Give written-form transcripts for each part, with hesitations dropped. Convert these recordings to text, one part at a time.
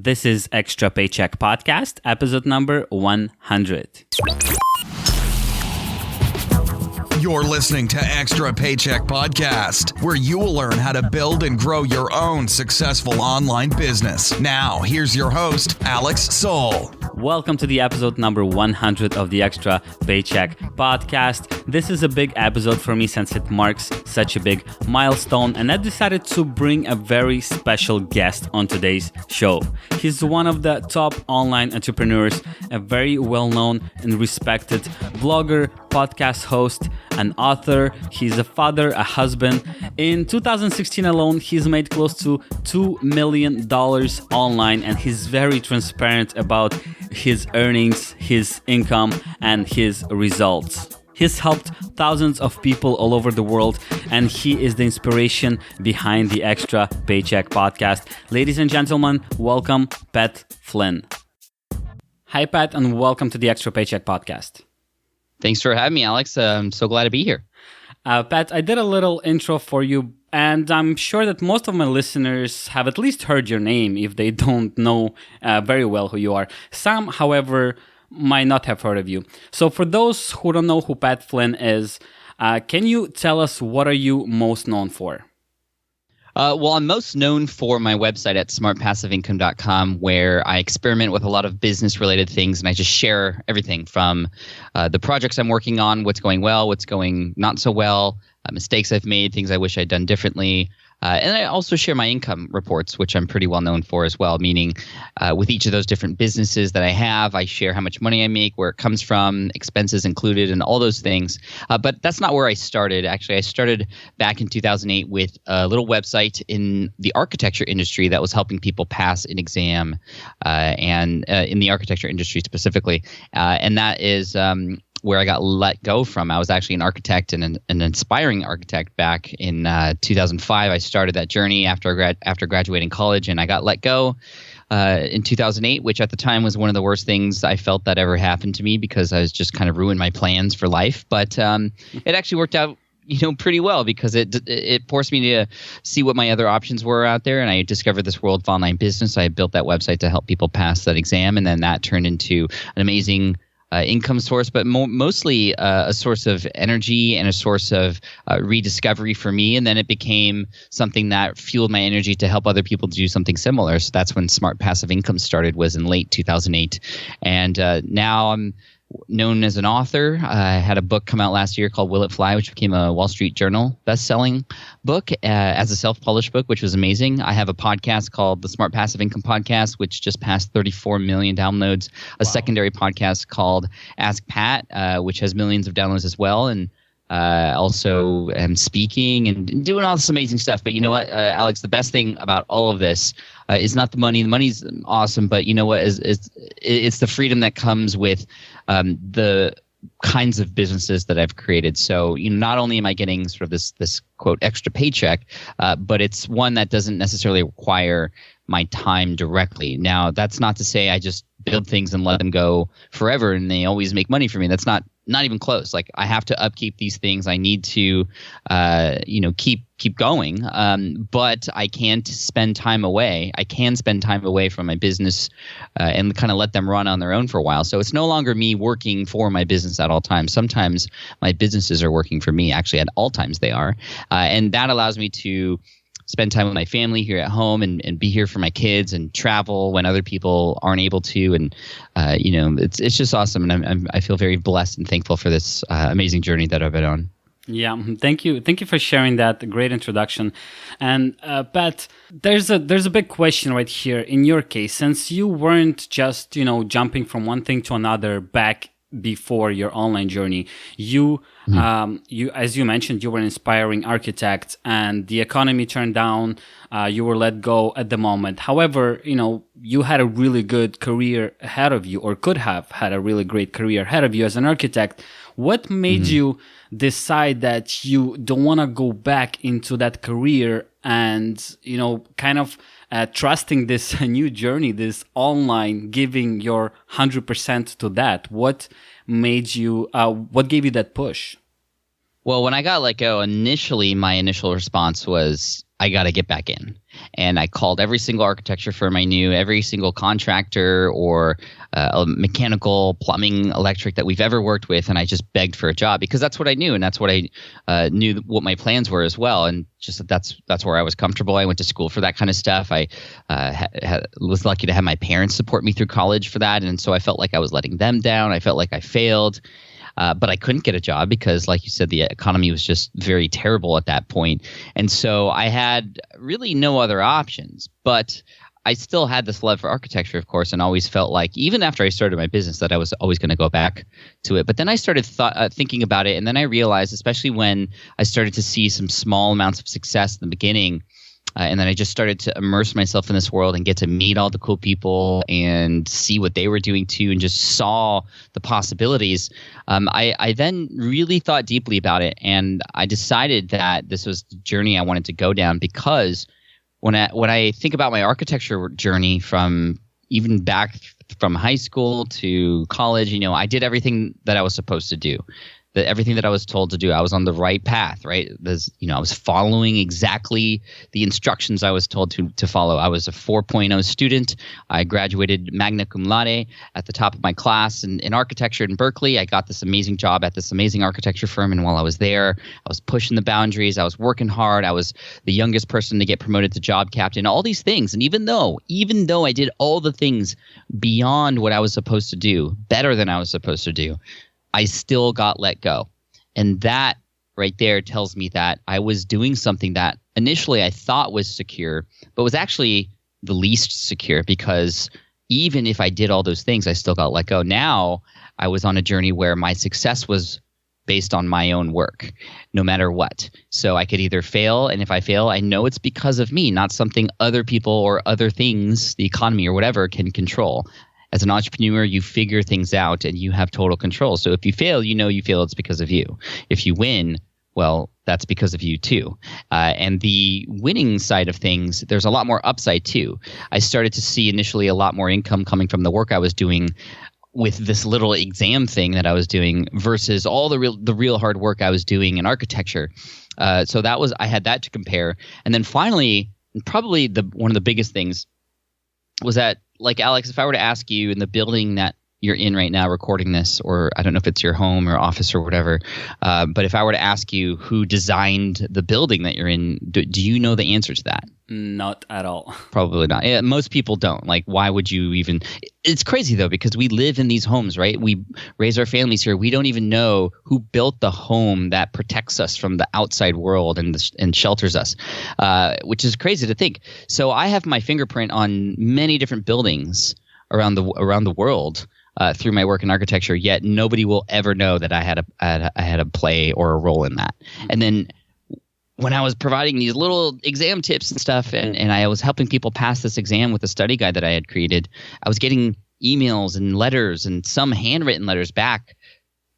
This is Extra Paycheck Podcast, episode number 100. You're listening to Extra Paycheck Podcast, where you will learn how to build and grow your own successful online business. Now, here's your host, Alex Soul. Welcome to the episode number 100 of the Extra Paycheck Podcast. This is a big episode for me since it marks such a big milestone, and I decided to bring a very special guest on today's show. He's one of the top online entrepreneurs, a very well-known and respected blogger, podcast host, an author. He's a father, a husband. In 2016 alone, he's made close to $2 million online, and he's very transparent about his earnings, his income, and his results. He's helped thousands of people all over the world, and he is the inspiration behind the Extra Paycheck Podcast. Ladies and gentlemen, welcome Pat Flynn. Hi, Pat, and welcome to the Extra Paycheck Podcast. Thanks for having me, Alex. I'm so glad to be here. Pat, I did a little intro for you, and I'm sure that most of my listeners have at least heard your name if they don't know very well who you are. Some, however, might not have heard of you. So for those who don't know who Pat Flynn is, can you tell us what are you most known for? Well, I'm most known for my website at smartpassiveincome.com, where I experiment with a lot of business-related things, and I just share everything from the projects I'm working on, what's going well, what's going not so well, mistakes I've made, things I wish I'd done differently. And I also share my income reports, which I'm pretty well known for as well, meaning with each of those different businesses that I have, I share how much money I make, where it comes from, expenses included, and all those things. But that's not where I started. Actually, I started back in 2008 with a little website in the architecture industry that was helping people pass an exam, and in the architecture industry specifically. And that is where I got let go from. I was actually an architect and an inspiring architect back in 2005. I started that journey after graduating college, and I got let go in 2008, which at the time was one of the worst things I felt that ever happened to me, because I was just kind of ruined my plans for life. But it actually worked out pretty well, because it forced me to see what my other options were out there, and I discovered this world of online business. I built that website to help people pass that exam, and then that turned into an amazing income source, but mostly a source of energy and a source of rediscovery for me. And then it became something that fueled my energy to help other people do something similar. So that's when Smart Passive Income started, was in late 2008. And now I'm known as an author. I had a book come out last year called Will It Fly, which became a Wall Street Journal best-selling book as a self-published book, which was amazing. I have a podcast called the Smart Passive Income Podcast, which just passed 34 million downloads. A secondary podcast called Ask Pat, which has millions of downloads as well. And also am speaking and doing all this amazing stuff. But you know what, Alex, the best thing about all of this is not the money. The money's awesome, but you know what? It's the freedom that comes with the kinds of businesses that I've created. So not only am I getting sort of this quote extra paycheck, but it's one that doesn't necessarily require my time directly. Now, that's not to say I just build things and let them go forever and they always make money for me. That's not even close. Like, I have to upkeep these things. I need to, keep going. But I can't spend time away. I can spend time away from my business and kind of let them run on their own for a while. So it's no longer me working for my business at all times. Sometimes my businesses are working for me. Actually, at all times they are. And that allows me to spend time with my family here at home and be here for my kids and travel when other people aren't able to. And, it's just awesome. And I feel very blessed and thankful for this amazing journey that I've been on. Yeah, thank you. Thank you for sharing that. Great introduction. And Pat, there's a big question right here in your case, since you weren't just, jumping from one thing to another back before your online journey. You, as you mentioned, you were an inspiring architect, and the economy turned down. You were let go at the moment. However, you had a really good career ahead of you, or could have had a really great career ahead of you as an architect. What made you decide that you don't want to go back into that career and, kind of trusting this new journey, this online, giving your 100% to that? What made you, what gave you that push? Well, when I got let go, initially my initial response was, I got to get back in. And I called every single architecture firm I knew, every single contractor or mechanical, plumbing, electric that we've ever worked with, and I just begged for a job because that's what I knew, and that's what I knew what my plans were as well. And just that's where I was comfortable. I went to school for that kind of stuff. I was lucky to have my parents support me through college for that, and so I felt like I was letting them down. I felt like I failed. But I couldn't get a job because, like you said, the economy was just very terrible at that point. And so I had really no other options. But I still had this love for architecture, of course, and always felt like, even after I started my business, that I was always going to go back to it. But then I started thinking about it, and then I realized, especially when I started to see some small amounts of success in the beginning, and then I just started to immerse myself in this world and get to meet all the cool people and see what they were doing too, and just saw the possibilities. I then really thought deeply about it, and I decided that this was the journey I wanted to go down, because when I think about my architecture journey from even back from high school to college, I did everything that I was supposed to do. Everything that I was told to do, I was on the right path, right? I was following exactly the instructions I was told to follow. I was a 4.0 student. I graduated magna cum laude at the top of my class in architecture in Berkeley. I got this amazing job at this amazing architecture firm, and while I was there, I was pushing the boundaries. I was working hard. I was the youngest person to get promoted to job captain, all these things. And even though I did all the things beyond what I was supposed to do, better than I was supposed to do, I still got let go. And that right there tells me that I was doing something that initially I thought was secure, but was actually the least secure, because even if I did all those things, I still got let go. Now I was on a journey where my success was based on my own work, no matter what. So I could either fail, and if I fail, I know it's because of me, not something other people or other things, the economy or whatever, can control. As an entrepreneur, you figure things out and you have total control. So if you fail, you fail, it's because of you. If you win, well, that's because of you too. And the winning side of things, there's a lot more upside too. I started to see initially a lot more income coming from the work I was doing with this little exam thing that I was doing versus all the real hard work I was doing in architecture. So I had that to compare. And then finally, probably one of the biggest things was that, like, Alex, if I were to ask you in the building that you're in right now recording this, or I don't know if it's your home or office or whatever, but if I were to ask you who designed the building that you're in, do you know the answer to that? Not at all. Probably not. Yeah, most people don't. Like, why would you even? It's crazy though, because we live in these homes, right? We raise our families here. We don't even know who built the home that protects us from the outside world and shelters us, which is crazy to think. So I have my fingerprint on many different buildings around the world through my work in architecture. Yet nobody will ever know that I had a play or a role in that. And then when I was providing these little exam tips and stuff, and I was helping people pass this exam with a study guide that I had created, I was getting emails and letters and some handwritten letters back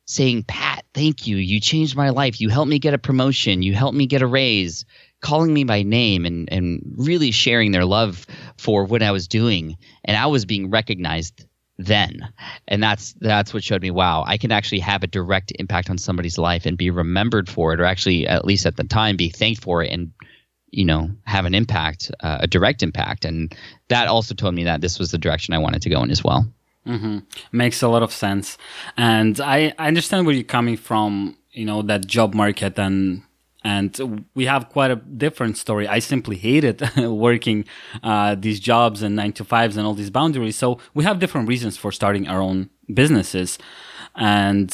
saying, "Pat, thank you. You changed my life. You helped me get a promotion. You helped me get a raise," calling me by name and really sharing their love for what I was doing. And I was being recognized then. And that's what showed me, wow, I can actually have a direct impact on somebody's life and be remembered for it, or actually, at least at the time, be thanked for it and, have an impact, a direct impact. And that also told me that this was the direction I wanted to go in as well. Mm-hmm. Makes a lot of sense. And I understand where you're coming from, that job market, and we have quite a different story. I simply hated working these jobs and 9-to-5s and all these boundaries. So we have different reasons for starting our own businesses. And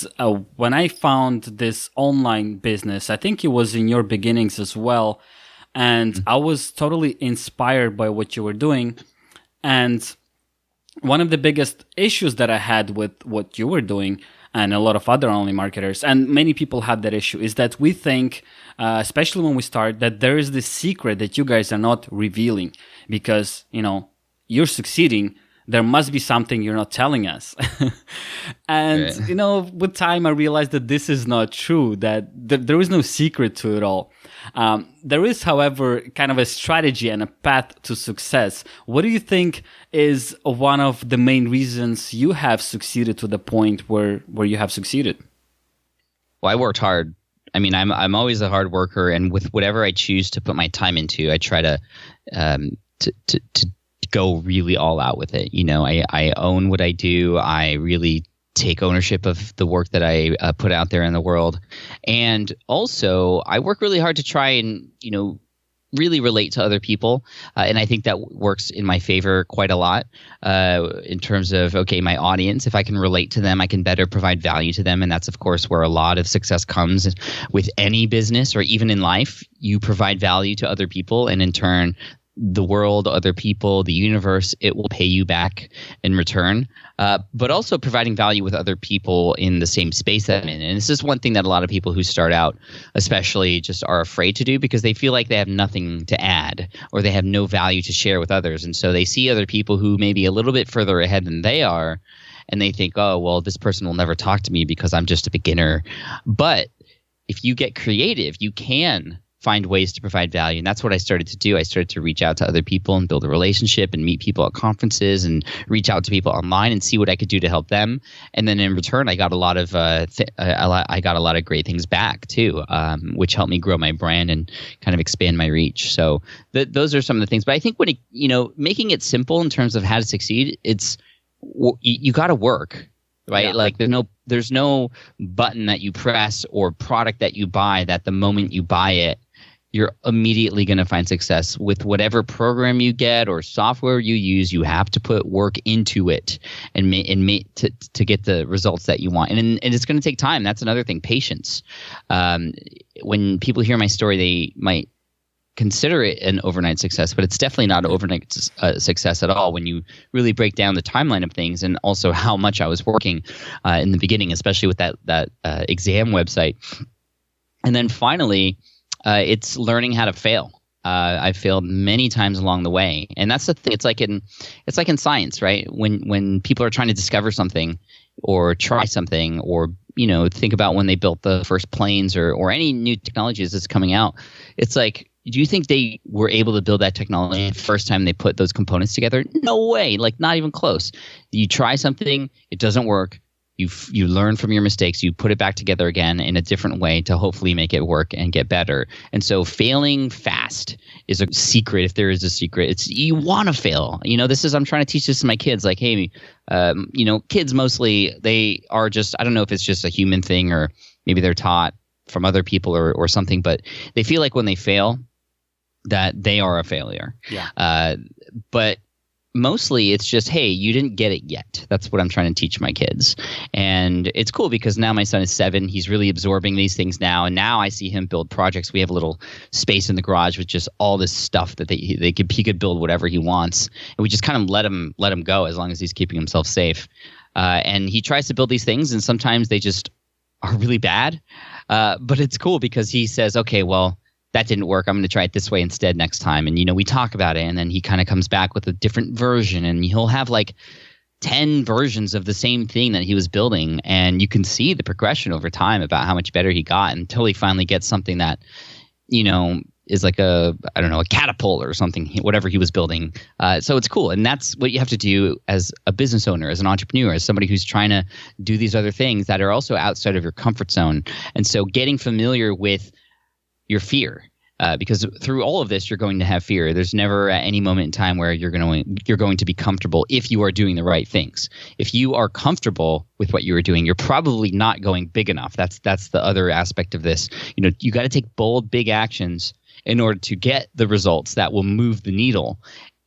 when I found this online business, I think it was in your beginnings as well. And I was totally inspired by what you were doing. And one of the biggest issues that I had with what you were doing, and a lot of other online marketers, and many people have that issue, is that we think, especially when we start, that there is this secret that you guys are not revealing because, you're succeeding. There must be something you're not telling us. And, Right. With time, I realized that this is not true, that there is no secret to it all. There is, however, kind of a strategy and a path to success. What do you think is one of the main reasons you have succeeded to the point where you have succeeded? Well, I worked hard I'm always a hard worker, and with whatever I choose to put my time into, I try to go really all out with it. I own what I do. I really take ownership of the work that I put out there in the world. And also I work really hard to try and, really relate to other people. And I think that works in my favor quite a lot in terms of, okay, my audience, if I can relate to them, I can better provide value to them. And that's, of course, where a lot of success comes with any business or even in life. You provide value to other people, and in turn, the world, other people, the universe, it will pay you back in return. But also providing value with other people in the same space that I'm in. And this is one thing that a lot of people who start out especially just are afraid to do, because they feel like they have nothing to add or they have no value to share with others. And so they see other people who may be a little bit further ahead than they are, and they think, oh, well, this person will never talk to me because I'm just a beginner. But if you get creative, you can find ways to provide value. And that's what I started to do. I started to reach out to other people and build a relationship and meet people at conferences and reach out to people online and see what I could do to help them. And then in return, I got a lot of great things back too, which helped me grow my brand and kind of expand my reach. So those are some of the things. But I think when making it simple in terms of how to succeed, it's you got to work. Right? Yeah. Like there's no button that you press or product that you buy that the moment you buy it, you're immediately going to find success. With whatever program you get or software you use, you have to put work into it and to get the results that you want. And it's going to take time. That's another thing, patience. When people hear my story, they might consider it an overnight success, but it's definitely not an overnight success at all when you really break down the timeline of things, and also how much I was working in the beginning, especially with that exam website. And then finally, it's learning how to fail. I've failed many times along the way, and that's the thing. It's like in science, right? When people are trying to discover something or try something, or think about when they built the first planes or any new technologies that's coming out. It's like, do you think they were able to build that technology the first time they put those components together? No way, like not even close. You try something, it doesn't work. You learn from your mistakes. You put it back together again in a different way to hopefully make it work and get better. And so failing fast is a secret. If there is a secret, it's you want to fail. I'm trying to teach this to my kids. Like, hey, kids mostly, they are just, I don't know if it's just a human thing or maybe they're taught from other people or something, but they feel like when they fail that they are a failure. Yeah. But mostly it's just, hey, you didn't get it yet. That's what I'm trying to teach my kids. And it's cool because now my son is 7. He's really absorbing these things now. And now I see him build projects. We have a little space in the garage with just all this stuff that he could build whatever he wants. And we just kind of let him go as long as he's keeping himself safe. And he tries to build these things, and sometimes they just are really bad. But it's cool because he says, okay, well, that didn't work. I'm going to try it this way instead next time. And, we talk about it, and then he kind of comes back with a different version, and he'll have like 10 versions of the same thing that he was building. And you can see the progression over time about how much better he got until he finally gets something that, is like a catapult or something, whatever he was building. So it's cool. And that's what you have to do as a business owner, as an entrepreneur, as somebody who's trying to do these other things that are also outside of your comfort zone. And so getting familiar with your fear, because through all of this, you're going to have fear. There's never at any moment in time where you're going to be comfortable if you are doing the right things. If you are comfortable with what you are doing, you're probably not going big enough. That's the other aspect of this. You got to take bold, big actions in order to get the results that will move the needle.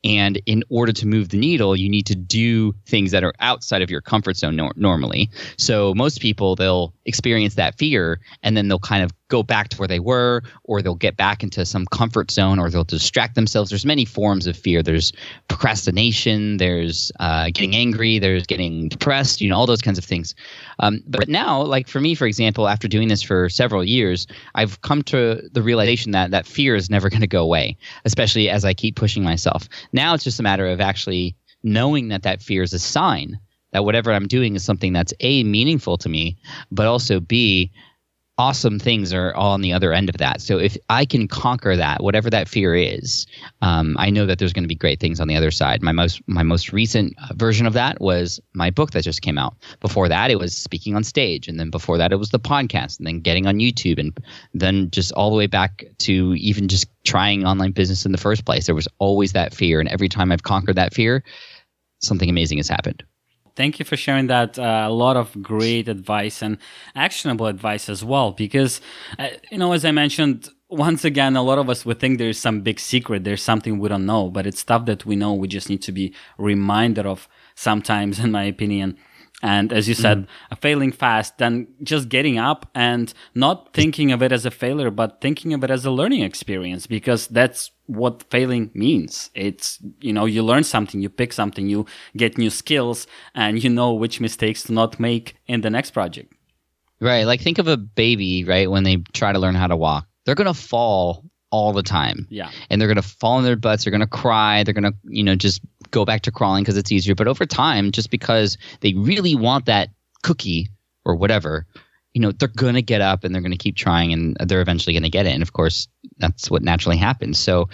And in order to move the needle, you need to do things that are outside of your comfort zone normally. So most people, they'll experience that fear, and then they'll kind of go back to where they were, or they'll get back into some comfort zone, or they'll distract themselves. There's many forms of fear. There's procrastination, there's getting angry, there's getting depressed, all those kinds of things. But now, like for me, for example, after doing this for several years, I've come to the realization that fear is never going to go away, especially as I keep pushing myself. Now it's just a matter of actually knowing that fear is a sign that whatever I'm doing is something that's A, meaningful to me, but also B, awesome things are all on the other end of that. So if I can conquer that, whatever that fear is, I know that there's going to be great things on the other side. My most recent version of that was my book that just came out. Before that, it was speaking on stage. And then before that, it was the podcast, and then getting on YouTube, and then just all the way back to even just trying online business in the first place. There was always that fear. And every time I've conquered that fear, something amazing has happened. Thank you for sharing that. A lot of great advice and actionable advice as well, because, as I mentioned, once again, a lot of us would think there's some big secret, there's something we don't know, but it's stuff that we know. We just need to be reminded of sometimes, in my opinion. And as you said, failing fast, then just getting up and not thinking of it as a failure, but thinking of it as a learning experience, because that's what failing means. It's, you learn something, you pick something, you get new skills, and you know which mistakes to not make in the next project. Right. Like think of a baby, right? When they try to learn how to walk, they're going to fall all the time. Yeah. And they're going to fall on their butts. They're going to cry. They're going to, just go back to crawling because it's easier. But over time, just because they really want that cookie or whatever, they're going to get up and they're going to keep trying, and they're eventually going to get it. And of course, that's what naturally happens. So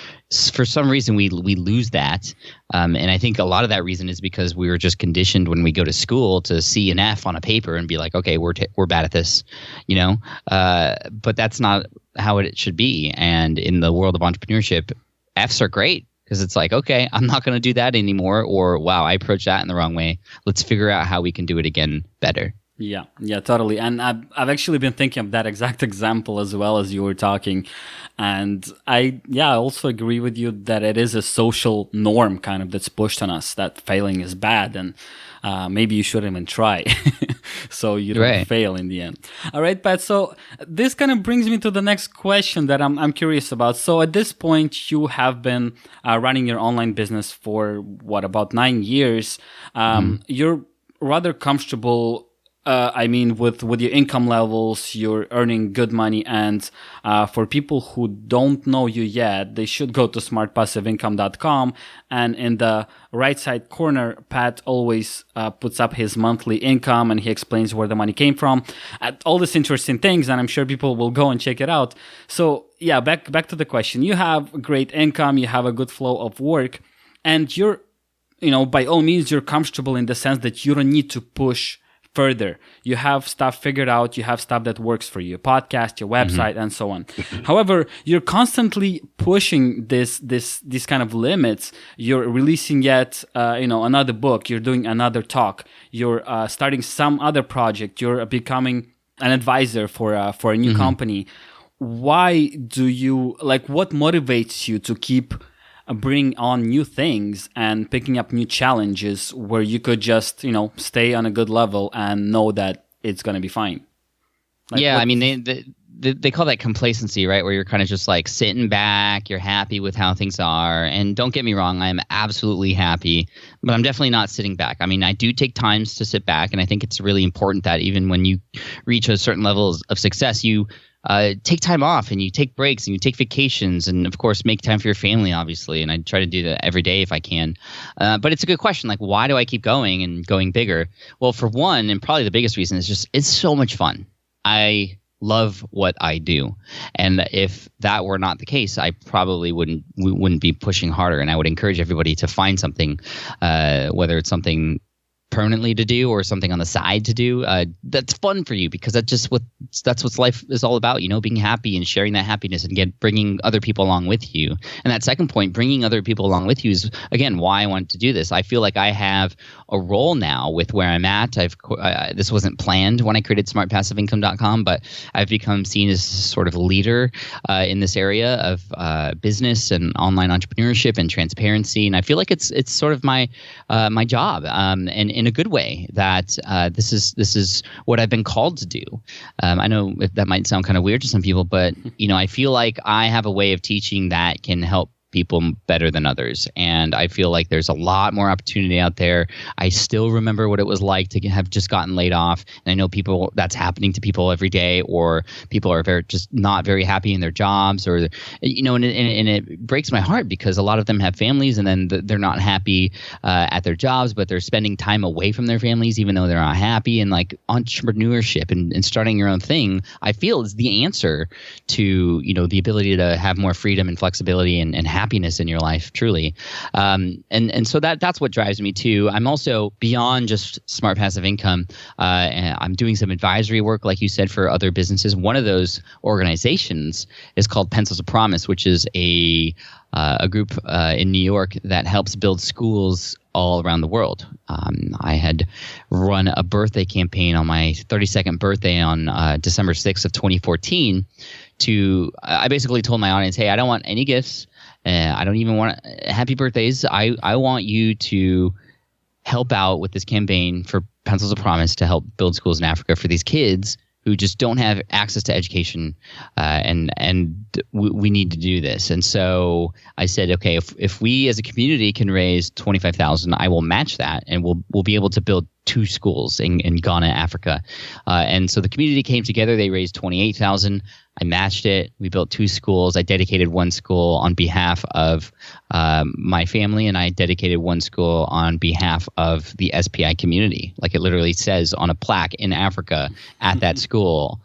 for some reason, we lose that. And I think a lot of that reason is because we were just conditioned when we go to school to see an F on a paper and be like, okay, we're bad at this, but that's not how it should be. And in the world of entrepreneurship, Fs are great because it's like, okay, I'm not going to do that anymore. Or, wow, I approached that in the wrong way. Let's figure out how we can do it again better. Yeah, totally. And I've actually been thinking of that exact example as well as you were talking. And I also agree with you that it is a social norm kind of that's pushed on us that failing is bad, and maybe you shouldn't even try so you don't fail in the end. All right, Pat. So this kind of brings me to the next question that I'm curious about. So at this point, you have been running your online business for about 9 years. You're rather comfortable. With your income levels, you're earning good money. And for people who don't know you yet, they should go to smartpassiveincome.com. And in the right side corner, Pat always puts up his monthly income, and he explains where the money came from. All these interesting things, and I'm sure people will go and check it out. So yeah, back to the question. You have great income, you have a good flow of work, and you're, by all means, you're comfortable in the sense that you don't need to push further. You have stuff figured out. You have stuff that works for you, podcast, your website, and so on. However, you're constantly pushing these kind of limits. You're releasing yet, another book. You're doing another talk. You're starting some other project. You're becoming an advisor for a new company. Why do you what motivates you to keep bring on new things and picking up new challenges where you could just, stay on a good level and know that it's going to be fine? They call that complacency, right? Where you're kind of just like sitting back, you're happy with how things are. And don't get me wrong, I'm absolutely happy, but I'm definitely not sitting back. I mean, I do take times to sit back, and I think it's really important that even when you reach a certain level of success, you take time off, and you take breaks, and you take vacations, and of course make time for your family, obviously. And I try to do that every day if I can. But it's a good question. Like, why do I keep going and going bigger? Well, for one, and probably the biggest reason, is just it's so much fun. I love what I do, and if that were not the case, I probably wouldn't be pushing harder. And I would encourage everybody to find something, whether it's something permanently to do or something on the side to do, that's fun for you, because that's what life is all about, being happy and sharing that happiness and bringing other people along with you. And that second point, bringing other people along with you, is again why I wanted to do this. I feel like I have a role now with where I'm at. This wasn't planned when I created smartpassiveincome.com, but I've become seen as sort of a leader in this area of business and online entrepreneurship and transparency. And I feel like it's sort of my job, and in a good way, that this is what I've been called to do. I know that might sound kind of weird to some people, but I feel like I have a way of teaching that can help people better than others. And I feel like there's a lot more opportunity out there. I still remember what it was like to have just gotten laid off. And I know people, that's happening to people every day, or people are just not very happy in their jobs, or, and it breaks my heart because a lot of them have families, and then they're not happy at their jobs, but they're spending time away from their families, even though they're not happy. And like entrepreneurship and starting your own thing, I feel is the answer to, the ability to have more freedom and flexibility and happiness in your life, truly. And so that's what drives me too. I'm also beyond just smart passive income. And I'm doing some advisory work, like you said, for other businesses. One of those organizations is called Pencils of Promise, which is a group in New York that helps build schools all around the world. I had run a birthday campaign on my 32nd birthday on December 6th of 2014 I basically told my audience, hey, I don't want any gifts. I don't even want happy birthdays. I want you to help out with this campaign for Pencils of Promise to help build schools in Africa for these kids who just don't have access to education, and we need to do this. And so I said, okay, if we as a community can raise $25,000, I will match that, and we'll be able to build 2 schools in Ghana, Africa. And so the community came together. They raised $28,000. I matched it. We built 2 schools. I dedicated 1 school on behalf of my family, and I dedicated 1 school on behalf of the SPI community. Like it literally says on a plaque in Africa at that school,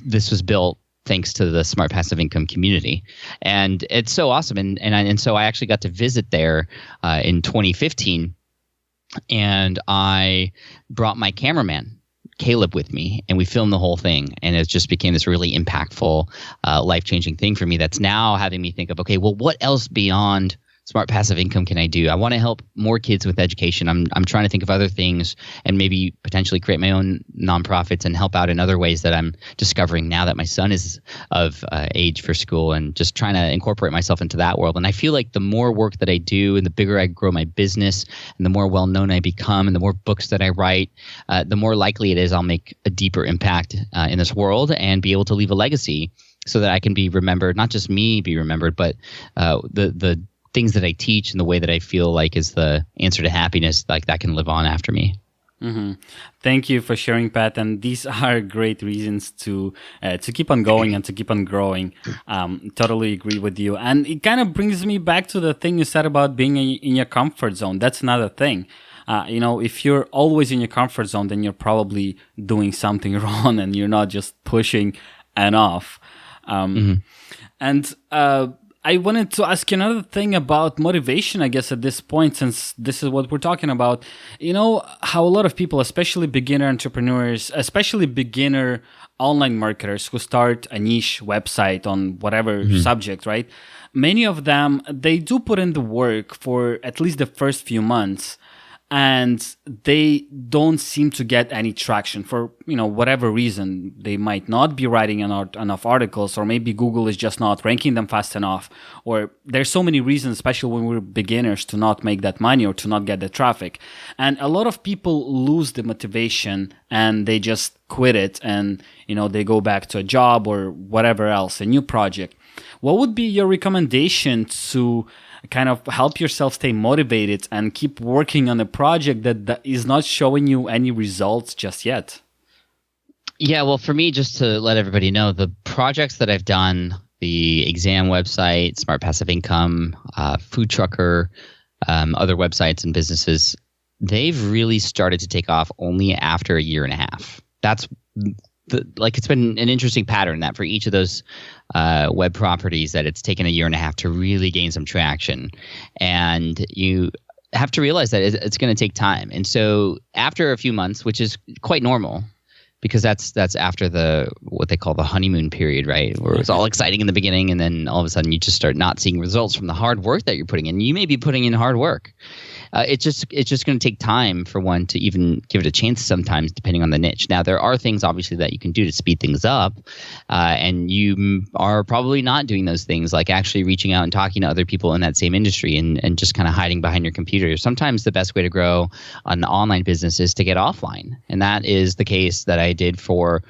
this was built thanks to the Smart Passive Income community. And it's so awesome. And so I actually got to visit there in 2015, and I brought my cameraman, Caleb, with me, and we filmed the whole thing, and it just became this really impactful, life-changing thing for me that's now having me think of, okay, well, what else beyond Smart Passive Income can I do? I want to help more kids with education. I'm trying to think of other things and maybe potentially create my own nonprofits and help out in other ways that I'm discovering now that my son is of age for school, and just trying to incorporate myself into that world. And I feel like the more work that I do and the bigger I grow my business and the more well-known I become and the more books that I write, the more likely it is I'll make a deeper impact in this world and be able to leave a legacy so that I can be remembered, not just me be remembered, but the things that I teach and the way that I feel like is the answer to happiness, like that can live on after me. Mm-hmm. Thank you for sharing, Pat. And these are great reasons to keep on going and to keep on growing. Totally agree with you. And it kind of brings me back to the thing you said about being in your comfort zone. That's another thing. If you're always in your comfort zone, then you're probably doing something wrong and you're not just pushing enough. And I wanted to ask you another thing about motivation, I guess, at this point, since this is what we're talking about. You know how a lot of people, especially beginner entrepreneurs, especially beginner online marketers who start a niche website on whatever subject, right? Many of them, they do put in the work for at least the first few months, and they don't seem to get any traction for, whatever reason. They might not be writing enough articles, or maybe Google is just not ranking them fast enough, or there's so many reasons, especially when we're beginners, to not make that money or to not get the traffic. And a lot of people lose the motivation and they just quit it, and, they go back to a job or whatever else, a new project. What would be your recommendation to kind of help yourself stay motivated and keep working on a project that is not showing you any results just yet? Yeah, well, for me, just to let everybody know, the projects that I've done, the exam website, Smart Passive Income, Food Trucker, other websites and businesses, they've really started to take off only after a year and a half. That's it's been an interesting pattern that for each of those web properties that it's taken a year and a half to really gain some traction. And you have to realize that it's going to take time. And so after a few months, which is quite normal, because that's after what they call the honeymoon period, right? Where it's all exciting in the beginning, and then all of a sudden you just start not seeing results from the hard work that you're putting in. You may be putting in hard work. It's just going to take time for one to even give it a chance sometimes, depending on the niche. Now, there are things obviously that you can do to speed things up, and you are probably not doing those things, like actually reaching out and talking to other people in that same industry and just kind of hiding behind your computer. Sometimes the best way to grow an online business is to get offline, and that is the case that I did for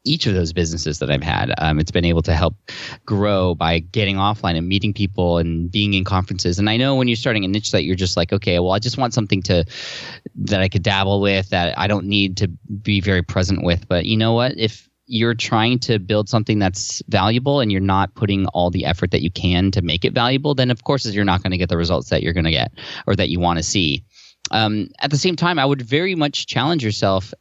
each of those businesses that I've had. It's been able to help grow by getting offline and meeting people and being in conferences. And I know when you're starting a niche that you're just like, okay, well, I just want something that I could dabble with, that I don't need to be very present with. But you know what? If you're trying to build something that's valuable and you're not putting all the effort that you can to make it valuable, then of course you're not going to get the results that you're going to get or that you want to see. At the same time, I would very much challenge yourself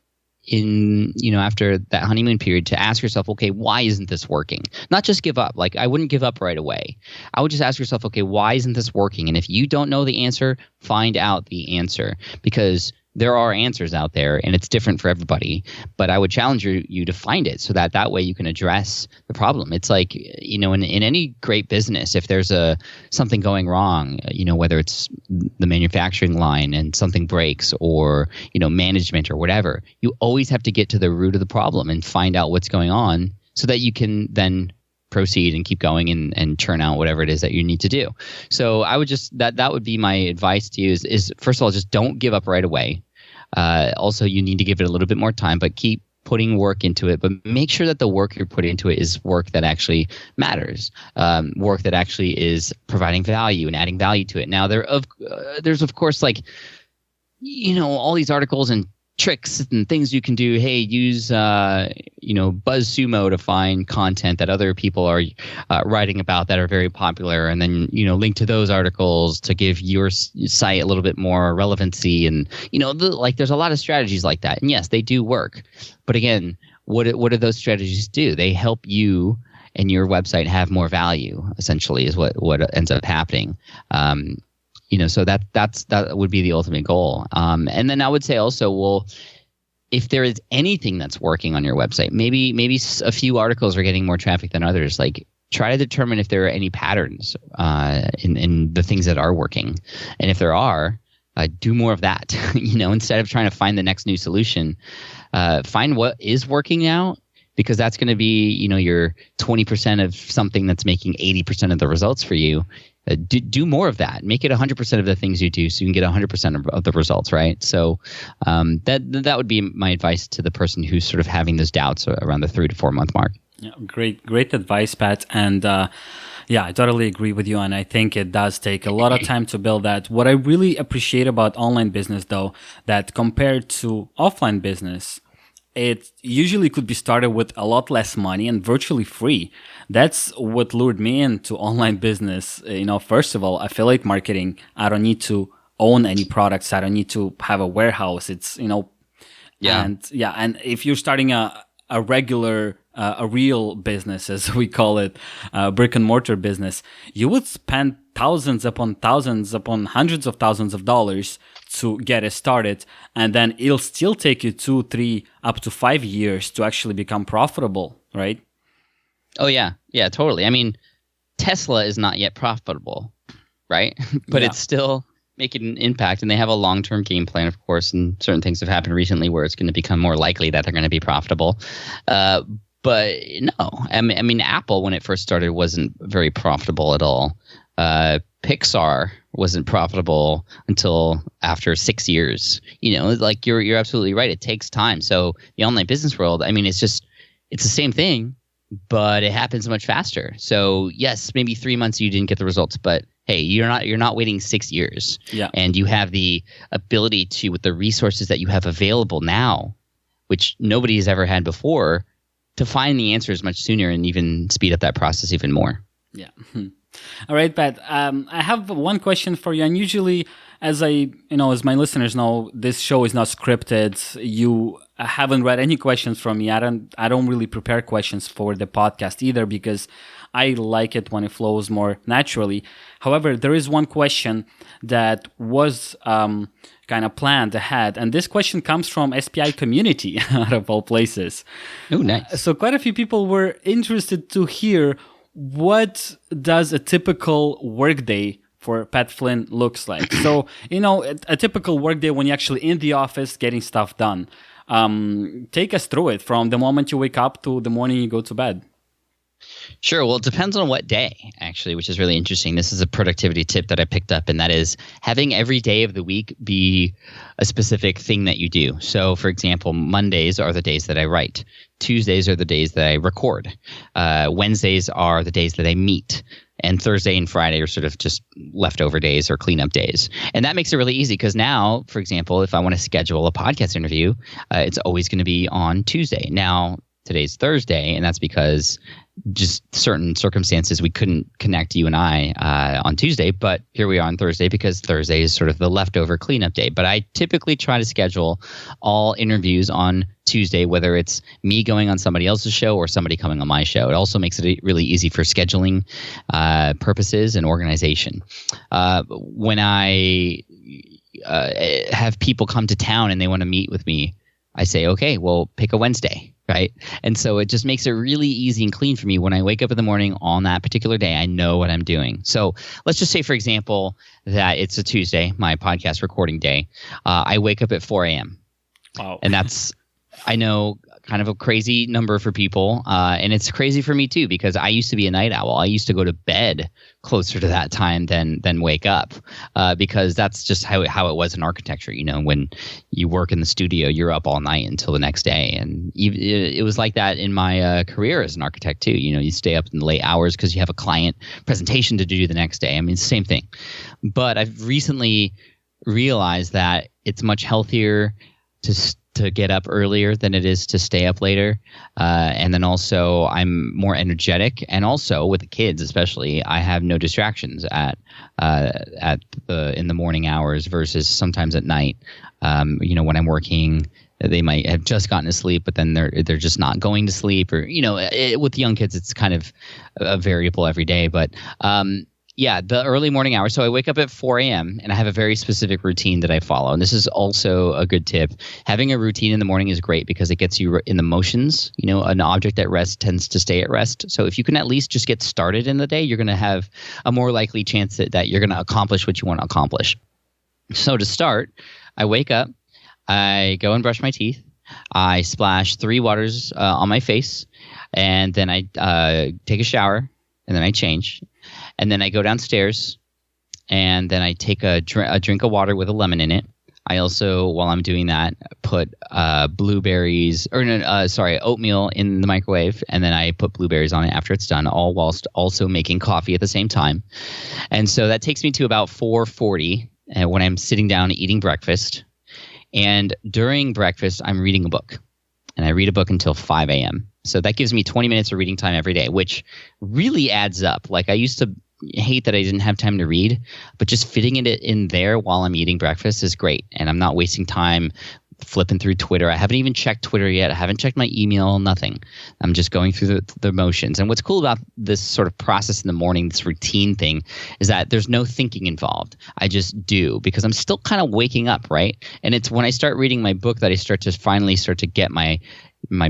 after that honeymoon period to ask yourself, okay, why isn't this working? Not just give up. Like, I wouldn't give up right away. I would just ask yourself, okay, why isn't this working? And if you don't know the answer, find out the answer, because there are answers out there and it's different for everybody. But I would challenge you to find it so that way you can address the problem. It's like, in any great business, if there's something going wrong, whether it's the manufacturing line and something breaks, or, management or whatever, you always have to get to the root of the problem and find out what's going on so that you can then proceed and keep going and churn out whatever it is that you need to do. So I would just, that would be my advice to you is first of all, just don't give up right away. Also, you need to give it a little bit more time, but keep putting work into it. But make sure that the work you're putting into it is work that actually matters, work that actually is providing value and adding value to it. Now, there's of course, like, all these articles and tricks and things you can do. Hey, use BuzzSumo to find content that other people are writing about that are very popular, and then link to those articles to give your site a little bit more relevancy. And there's a lot of strategies like that, and yes, they do work. But again, what do those strategies do? They help you and your website have more value. Essentially, is what ends up happening. So that would be the ultimate goal. And then I would say also, well, if there is anything that's working on your website, maybe a few articles are getting more traffic than others. Like, try to determine if there are any patterns in the things that are working, and if there are, do more of that. Instead of trying to find the next new solution, find what is working now. Because that's going to be, your 20% of something that's making 80% of the results for you. Do more of that. Make it 100% of the things you do, so you can get 100% of the results, right? So that would be my advice to the person who's sort of having those doubts around the 3 to 4 month mark. Yeah, great advice, Pat. And I totally agree with you. And I think it does take a lot of time to build that. What I really appreciate about online business, though, that compared to offline business, it usually could be started with a lot less money and virtually free. That's what lured me into online business. First of all, affiliate marketing. I don't need to own any products. I don't need to have a warehouse. It's, And if you're starting a regular, a real business, as we call it, brick and mortar business, you would spend thousands upon hundreds of thousands of dollars to get it started, and then it'll still take you 2, 3, up to 5 years to actually become profitable, right? Oh yeah, totally. I mean, Tesla is not yet profitable, right? But it's still making an impact, and they have a long-term game plan, of course, and certain things have happened recently where it's going to become more likely that they're going to be profitable. But no, I mean, Apple, when it first started, wasn't very profitable at all. Pixar wasn't profitable until after 6 years. Like you're absolutely right. It takes time. So the online business world, I mean, it's the same thing, but it happens much faster. So yes, maybe 3 months you didn't get the results, but hey, you're not waiting 6 years. Yeah. And you have the ability to, with the resources that you have available now, which nobody has ever had before, to find the answers much sooner and even speed up that process even more. Yeah. All right, Pat. I have one question for you. And usually, as my listeners know, this show is not scripted. You haven't read any questions from me. I don't really prepare questions for the podcast either, because I like it when it flows more naturally. However, there is one question that was kind of planned ahead, and this question comes from SPI community, out of all places. Oh, nice. So quite a few people were interested to hear, what does a typical workday for Pat Flynn looks like? So, a typical workday when you're actually in the office getting stuff done. Take us through it from the moment you wake up to the morning you go to bed. Sure. Well, it depends on what day, actually, which is really interesting. This is a productivity tip that I picked up, and that is having every day of the week be a specific thing that you do. So, for example, Mondays are the days that I write. Tuesdays are the days that I record. Wednesdays are the days that I meet. And Thursday and Friday are sort of just leftover days or cleanup days. And that makes it really easy because now, for example, if I want to schedule a podcast interview, it's always going to be on Tuesday. Now, today's Thursday, and that's because just certain circumstances we couldn't connect, you and I, on Tuesday, but here we are on Thursday because Thursday is sort of the leftover cleanup day. But I typically try to schedule all interviews on Tuesday, whether it's me going on somebody else's show or somebody coming on my show. It also makes it really easy for scheduling purposes and organization. When I have people come to town and they want to meet with me, I say, okay, well, pick a Wednesday, right? And so it just makes it really easy and clean for me. When I wake up in the morning on that particular day, I know what I'm doing. So let's just say, for example, that it's a Tuesday, my podcast recording day. I wake up at 4 a.m. Wow. And that's, I know, kind of a crazy number for people. And it's crazy for me too, because I used to be a night owl. I used to go to bed closer to that time than wake up, because that's just how it was in architecture. You know, when you work in the studio, you're up all night until the next day. And it was like that in my career as an architect too. You know, you stay up in the late hours because you have a client presentation to do the next day. I mean, it's the same thing. But I've recently realized that it's much healthier to get up earlier than it is to stay up later. And then also I'm more energetic, and also with the kids especially, I have no distractions in the morning hours versus sometimes at night. You know, when I'm working, they might have just gotten to sleep, but then they're just not going to sleep, or, you know, with young kids, it's kind of a variable every day. But yeah, the early morning hours. So I wake up at 4 a.m. and I have a very specific routine that I follow. And this is also a good tip. Having a routine in the morning is great because it gets you in the motions. You know, an object at rest tends to stay at rest. So if you can at least just get started in the day, you're going to have a more likely chance that you're going to accomplish what you want to accomplish. So to start, I wake up, I go and brush my teeth. I splash 3 waters on my face, and then I take a shower, and then I change. And then I go downstairs, and then I take a drink of water with a lemon in it. I also, while I'm doing that, put oatmeal in the microwave, and then I put blueberries on it after it's done, all whilst also making coffee at the same time. And so that takes me to about 4:40 when I'm sitting down eating breakfast. And during breakfast, I'm reading a book, and I read a book until 5 a.m. So that gives me 20 minutes of reading time every day, which really adds up. Like, I used to hate that I didn't have time to read, but just fitting it in there while I'm eating breakfast is great. And I'm not wasting time flipping through Twitter. I haven't even checked Twitter yet. I haven't checked my email, nothing. I'm just going through the motions. And what's cool about this sort of process in the morning, this routine thing, is that there's no thinking involved. I just do, because I'm still kind of waking up, right? And it's when I start reading my book that I finally start to get my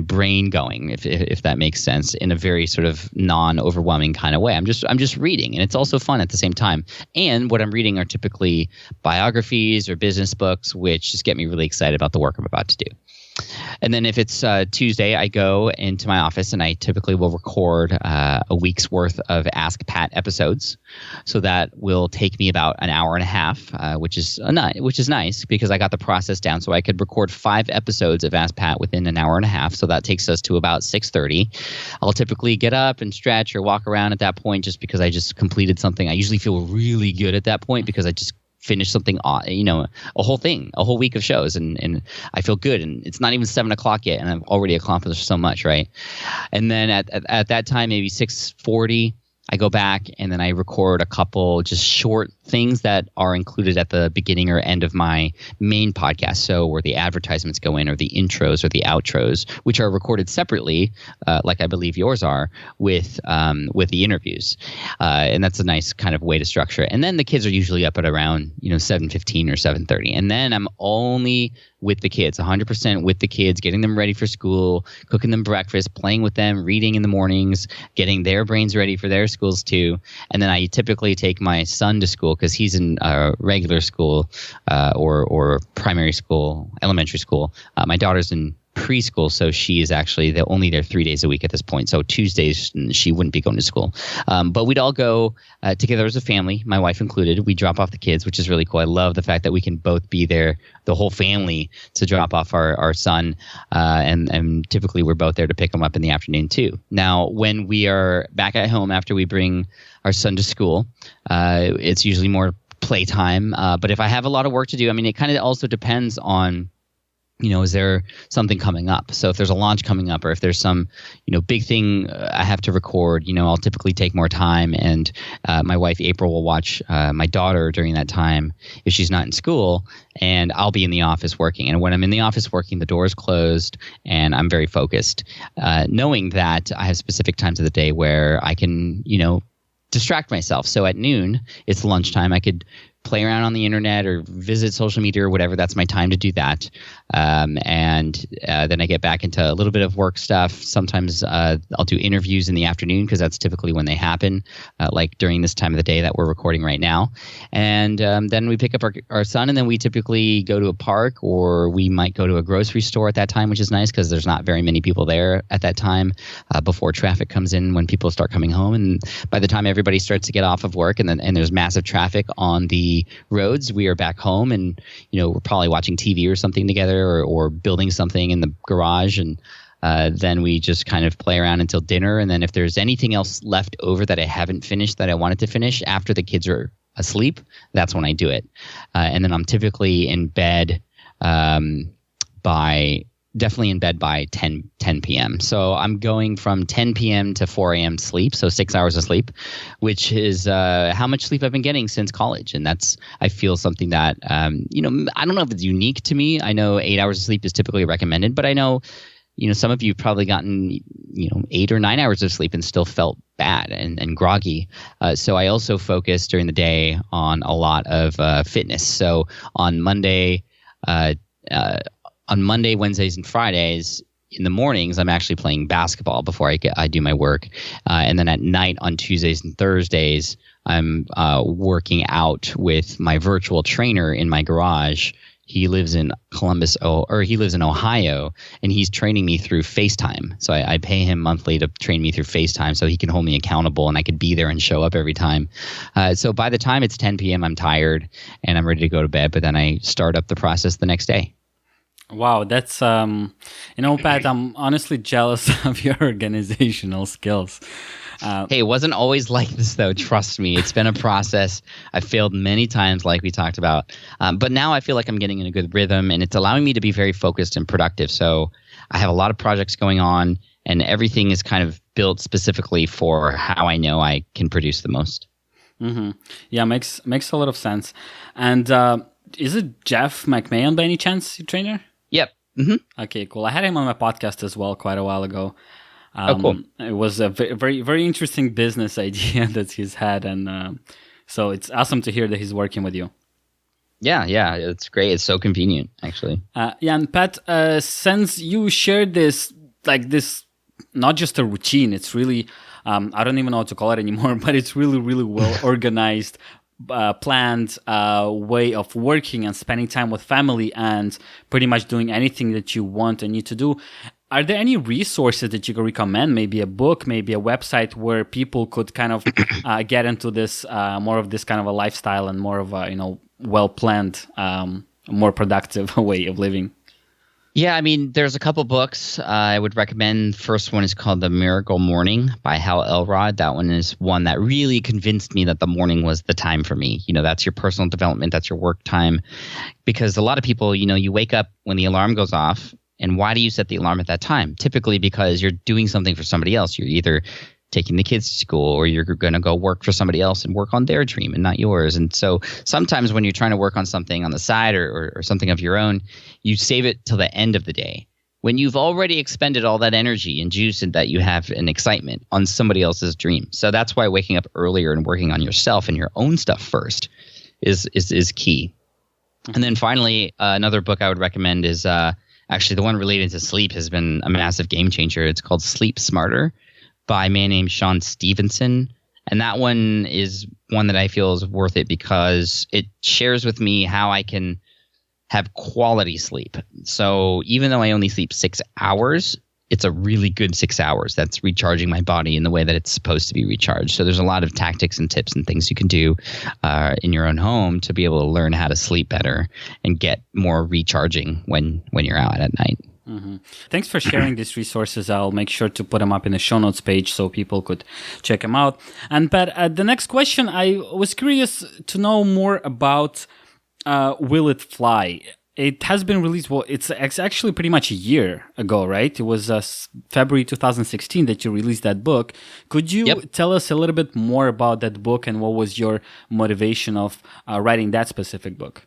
brain going, if that makes sense, in a very sort of non-overwhelming kind of way. I'm just reading, and it's also fun at the same time. And what I'm reading are typically biographies or business books, which just get me really excited about the work I'm about to do. And then if it's Tuesday, I go into my office, and I typically will record a week's worth of Ask Pat episodes. So that will take me about an hour and a half, which is nice because I got the process down. So I could record 5 episodes of Ask Pat within an hour and a half. So that takes us to about 6:30. I'll typically get up and stretch or walk around at that point, just because I just completed something. I usually feel really good at that point because I just finish something, you know, a whole week of shows, and I feel good, and it's not even 7 o'clock yet, and I've already accomplished so much, right? And then at that time, maybe 6:40, I go back, and then I record a couple just short things that are included at the beginning or end of my main podcast. So where the advertisements go in, or the intros or the outros, which are recorded separately, like I believe yours are, with the interviews. And that's a nice kind of way to structure it. And then the kids are usually up at around 7:15 or 7:30. And then I'm only with the kids, 100% with the kids, getting them ready for school, cooking them breakfast, playing with them, reading in the mornings, getting their brains ready for their schools too. And then I typically take my son to school because he's in regular school or primary school, elementary school. My daughter's in preschool, so she is actually only there 3 days a week at this point. So Tuesdays she wouldn't be going to school, but we'd all go together as a family, my wife included. We drop off the kids, which is really cool. I love the fact that we can both be there, the whole family, to drop off our son, and typically we're both there to pick him up in the afternoon too. Now, when we are back at home after we bring our son to school, it's usually more playtime. But if I have a lot of work to do, I mean, it kind of also depends on, is there something coming up? So if there's a launch coming up, or if there's some, big thing I have to record, I'll typically take more time. And my wife, April, will watch my daughter during that time if she's not in school, and I'll be in the office working. And when I'm in the office working, the door is closed and I'm very focused, knowing that I have specific times of the day where I can, distract myself. So at noon, it's lunchtime. I could play around on the internet or visit social media or whatever. That's my time to do that. And then I get back into a little bit of work stuff. Sometimes I'll do interviews in the afternoon because that's typically when they happen, like during this time of the day that we're recording right now. And then we pick up our son, and then we typically go to a park, or we might go to a grocery store at that time, which is nice because there's not very many people there at that time before traffic comes in when people start coming home. And by the time everybody starts to get off of work and there's massive traffic on the roads, we are back home, and we're probably watching TV or something together, or building something in the garage, and then we just kind of play around until dinner. And then if there's anything else left over that I haven't finished that I wanted to finish after the kids are asleep, that's when I do it. And then I'm typically in bed definitely in bed by 10 p.m. So I'm going from 10 p.m. to 4 a.m. sleep, so 6 hours of sleep, which is how much sleep I've been getting since college. And that's, I feel, something that, I don't know if it's unique to me. I know 8 hours of sleep is typically recommended, but I know, some of you have probably gotten, 8 or 9 hours of sleep and still felt bad and groggy. So I also focus during the day on a lot of fitness. So on Monday, Wednesdays, and Fridays, in the mornings, I'm actually playing basketball before I do my work. And then at night on Tuesdays and Thursdays, I'm working out with my virtual trainer in my garage. He lives in he lives in Ohio, and he's training me through FaceTime. So I pay him monthly to train me through FaceTime so he can hold me accountable and I could be there and show up every time. So by the time it's 10 p.m., I'm tired and I'm ready to go to bed, but then I start up the process the next day. Wow, that's, Pat, I'm honestly jealous of your organizational skills. Hey, it wasn't always like this, though. Trust me. It's been a process. I've failed many times, like we talked about. But now I feel like I'm getting in a good rhythm, and it's allowing me to be very focused and productive. So I have a lot of projects going on, and everything is kind of built specifically for how I know I can produce the most. Mm-hmm. Yeah, makes a lot of sense. And is it Jeff McMahon by any chance, your trainer? Yep. Mm-hmm. Okay, cool. I had him on my podcast as well quite a while ago. Cool. It was a very, very interesting business idea that he's had. And so it's awesome to hear that he's working with you. Yeah, it's great. It's so convenient, actually. And Pat, since you shared this, not just a routine, it's really, I don't even know what to call it anymore, but it's really, really well organized, planned way of working and spending time with family and pretty much doing anything that you want and need to do. Are there any resources that you could recommend? Maybe a book, maybe a website where people could kind of get into this, more of this kind of a lifestyle and more of a, well-planned, more productive way of living? Yeah, I mean, there's a couple books I would recommend. First one is called The Miracle Morning by Hal Elrod. That one is one that really convinced me that the morning was the time for me. That's your personal development, that's your work time. Because a lot of people, you wake up when the alarm goes off. And why do you set the alarm at that time? Typically because you're doing something for somebody else. You're either taking the kids to school or you're going to go work for somebody else and work on their dream and not yours. And so sometimes when you're trying to work on something on the side or something of your own, you save it till the end of the day when you've already expended all that energy and juice and that you have an excitement on somebody else's dream. So that's why waking up earlier and working on yourself and your own stuff first is key. And then finally, another book I would recommend is actually the one related to sleep has been a massive game changer. It's called Sleep Smarter by a man named Sean Stevenson. And that one is one that I feel is worth it because it shares with me how I can have quality sleep. So even though I only sleep 6 hours, it's a really good 6 hours that's recharging my body in the way that it's supposed to be recharged. So there's a lot of tactics and tips and things you can do in your own home to be able to learn how to sleep better and get more recharging when you're out at night. Mm-hmm. Thanks for sharing these resources. I'll make sure to put them up in the show notes page so people could check them out. And Pat, the next question, I was curious to know more about Will It Fly? It has been released, well, it's actually pretty much a year ago, right? It was February 2016 that you released that book. Could you tell us a little bit more about that book and what was your motivation of writing that specific book?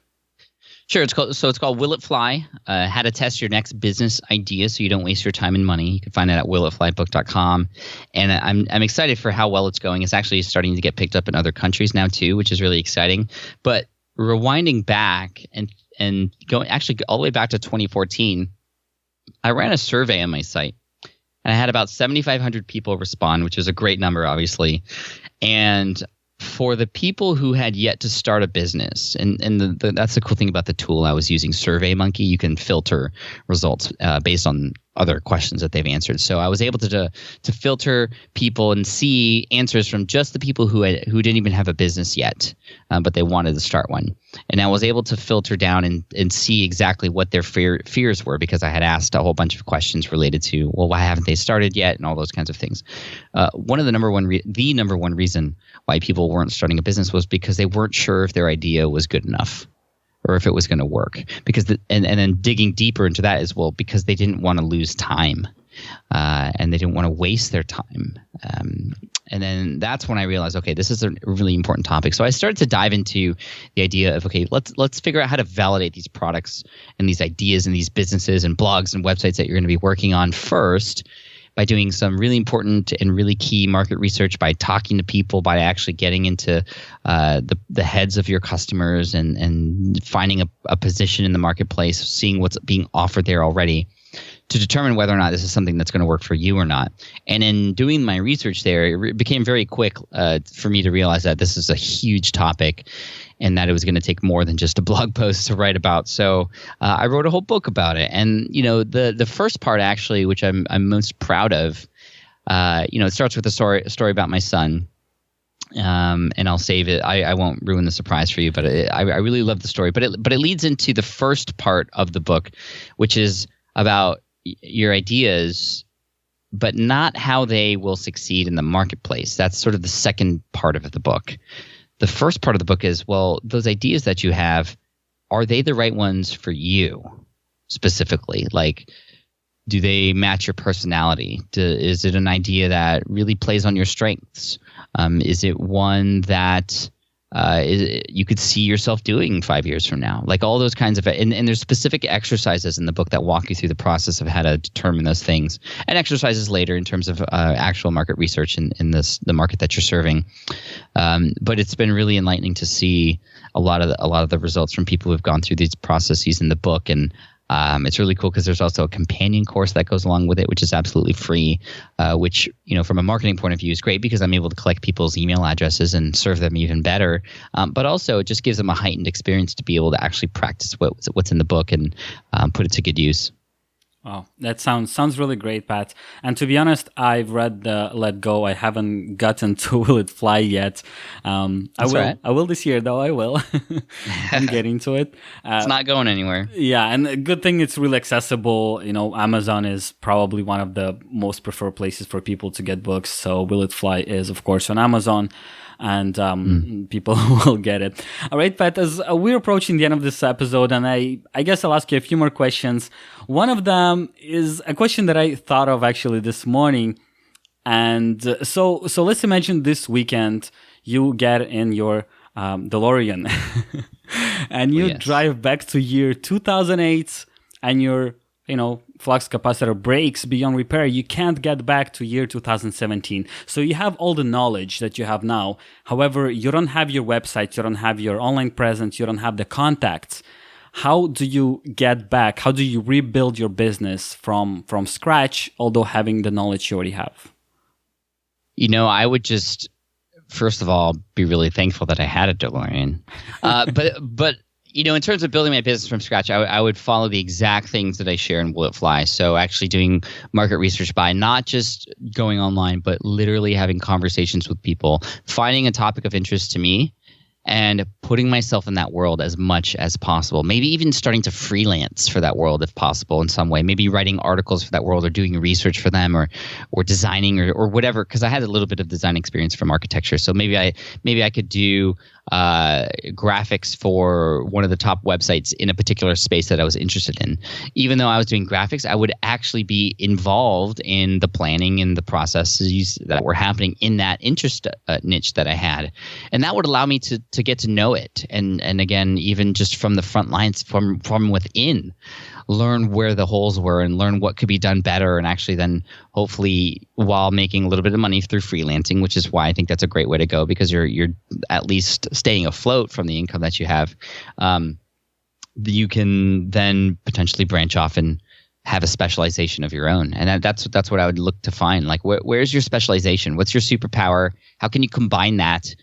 Sure. It's called Will It Fly? How to Test Your Next Business Idea so you don't waste your time and money. You can find it at willitflybook.com. And I'm excited for how well it's going. It's actually starting to get picked up in other countries now too, which is really exciting. But rewinding back and going actually all the way back to 2014, I ran a survey on my site, and I had about 7,500 people respond, which is a great number, obviously. And for the people who had yet to start a business, and that's the cool thing about the tool I was using, SurveyMonkey, you can filter results based on other questions that they've answered. So I was able to filter people and see answers from just the people who didn't even have a business yet, but they wanted to start one. And I was able to filter down and see exactly what their fears were, because I had asked a whole bunch of questions related to, well, why haven't they started yet, and all those kinds of things. One of the number one reason why people weren't starting a business was because they weren't sure if their idea was good enough, or if it was going to work. And then digging deeper into that as well, because they didn't want to lose time, and they didn't want to waste their time. And then that's when I realized, okay, this is a really important topic. So I started to dive into the idea of, okay, let's figure out how to validate these products and these ideas and these businesses and blogs and websites that you're going to be working on first, by doing some really important and really key market research, by talking to people, by actually getting into the heads of your customers and finding a position in the marketplace, seeing what's being offered there already, to determine whether or not this is something that's going to work for you or not. And in doing my research there, it became very quick for me to realize that this is a huge topic, and that it was going to take more than just a blog post to write about. So I wrote a whole book about it. And the first part, actually, which I'm most proud of, it starts with a story about my son. And I'll save it. I won't ruin the surprise for you, but I really love the story. But it leads into the first part of the book, which is about your ideas, but not how they will succeed in the marketplace. That's sort of the second part of the book. The first part of the book is, well, those ideas that you have, are they the right ones for you specifically? Like, do they match your personality? Is it an idea that really plays on your strengths? Is it one that you could see yourself doing 5 years from now? Like all those kinds of, and there's specific exercises in the book that walk you through the process of how to determine those things, and exercises later in terms of actual market research in the market that you're serving. But it's been really enlightening to see a lot of the results from people who've gone through these processes in the book. And it's really cool because there's also a companion course that goes along with it, which is absolutely free, which, from a marketing point of view is great because I'm able to collect people's email addresses and serve them even better. But also it just gives them a heightened experience to be able to actually practice what's in the book and put it to good use. Wow, that sounds really great, Pat. And to be honest, I've read the Let Go. I haven't gotten to Will It Fly yet. I will this year, though. I will. I'm getting to it. It's not going anywhere. Yeah, and a good thing it's really accessible. Amazon is probably one of the most preferred places for people to get books. So Will It Fly is, of course, on Amazon. And people will get it. All right, Pat, as we're approaching the end of this episode, and I guess I'll ask you a few more questions. One of them is a question that I thought of actually this morning. And so let's imagine this weekend you get in your DeLorean and you drive back to year 2008 and your flux capacitor breaks beyond repair. You can't get back to year 2017. So you have all the knowledge that you have now. However, you don't have your website, you don't have your online presence, you don't have the contacts. How do you get back? How do you rebuild your business from scratch, although having the knowledge you already have? I would just, first of all, be really thankful that I had a DeLorean. But In terms of building my business from scratch, I would follow the exact things that I share in Will It Fly. So actually doing market research by not just going online, but literally having conversations with people, finding a topic of interest to me, and putting myself in that world as much as possible. Maybe even starting to freelance for that world if possible in some way. Maybe writing articles for that world or doing research for them or designing or whatever. Because I had a little bit of design experience from architecture. So maybe I could do graphics for one of the top websites in a particular space that I was interested in. Even though I was doing graphics, I would actually be involved in the planning and the processes that were happening in that interest niche that I had. And that would allow me to get to know it. And again, even just from the front lines, from within, learn where the holes were and learn what could be done better, and actually then hopefully while making a little bit of money through freelancing, which is why I think that's a great way to go, because you're at least staying afloat from the income that you have. You can then potentially branch off and have a specialization of your own. And that's what I would look to find. Like where's your specialization? What's your superpower? How can you combine that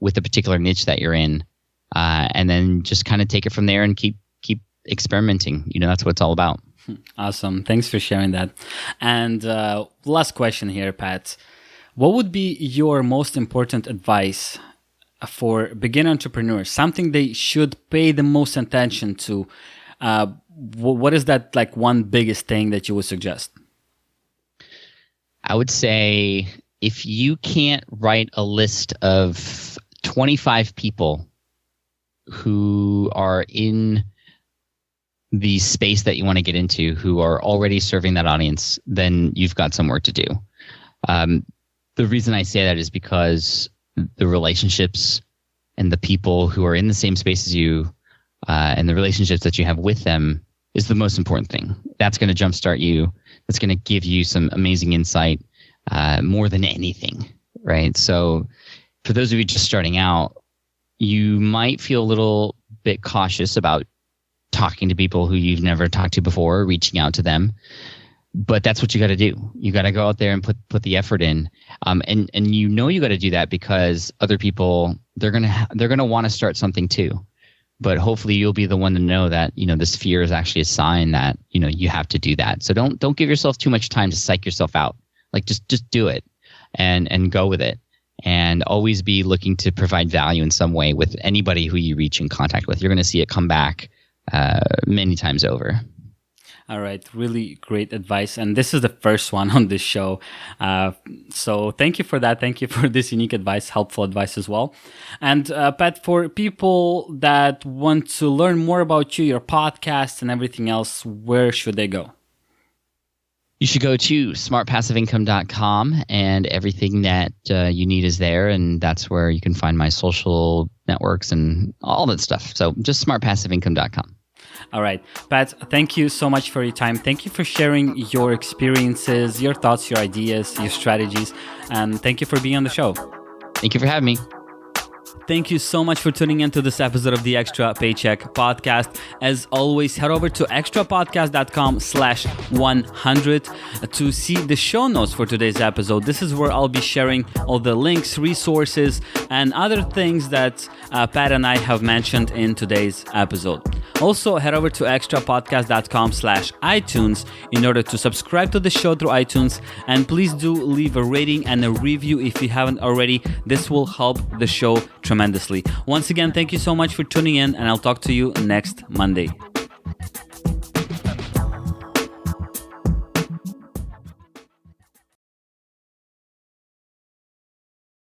with the particular niche that you're in? And then just kind of take it from there and keep experimenting. That's what it's all about. Awesome. Thanks for sharing that. And last question here, Pat. What would be your most important advice for beginner entrepreneurs? Something they should pay the most attention to. What is that like one biggest thing that you would suggest? I would say if you can't write a list of 25 people who are in the space that you want to get into, who are already serving that audience, then you've got some work to do. The reason I say that is because the relationships and the people who are in the same space as you, and the relationships that you have with them is the most important thing. That's going to jumpstart you. That's going to give you some amazing insight, more than anything, right? So for those of you just starting out, you might feel a little bit cautious about talking to people who you've never talked to before, reaching out to them. But that's what you got to do. You got to go out there and put the effort in. And you got to do that because other people, they're gonna want to start something too. But hopefully you'll be the one to know that, this fear is actually a sign that, you have to do that. So don't give yourself too much time to psych yourself out. Like just do it and go with it. And always be looking to provide value in some way with anybody who you reach in contact with. You're going to see it come back many times over. All right. Really great advice. And this is the first one on this show. So thank you for that. Thank you for this unique advice, helpful advice as well. And Pat, for people that want to learn more about you, your podcast and everything else, where should they go? You should go to smartpassiveincome.com, and everything that you need is there. And that's where you can find my social networks and all that stuff. So just smartpassiveincome.com. All right. Pat, thank you so much for your time. Thank you for sharing your experiences, your thoughts, your ideas, your strategies. And thank you for being on the show. Thank you for having me. Thank you so much for tuning into this episode of the Extra Paycheck Podcast. As always, head over to extrapodcast.com/100 to see the show notes for today's episode. This is where I'll be sharing all the links, resources, and other things that Pat and I have mentioned in today's episode. Also, head over to extrapodcast.com/iTunes in order to subscribe to the show through iTunes. And please do leave a rating and a review if you haven't already. This will help the show tremendously. Once again, thank you so much for tuning in, and I'll talk to you next Monday.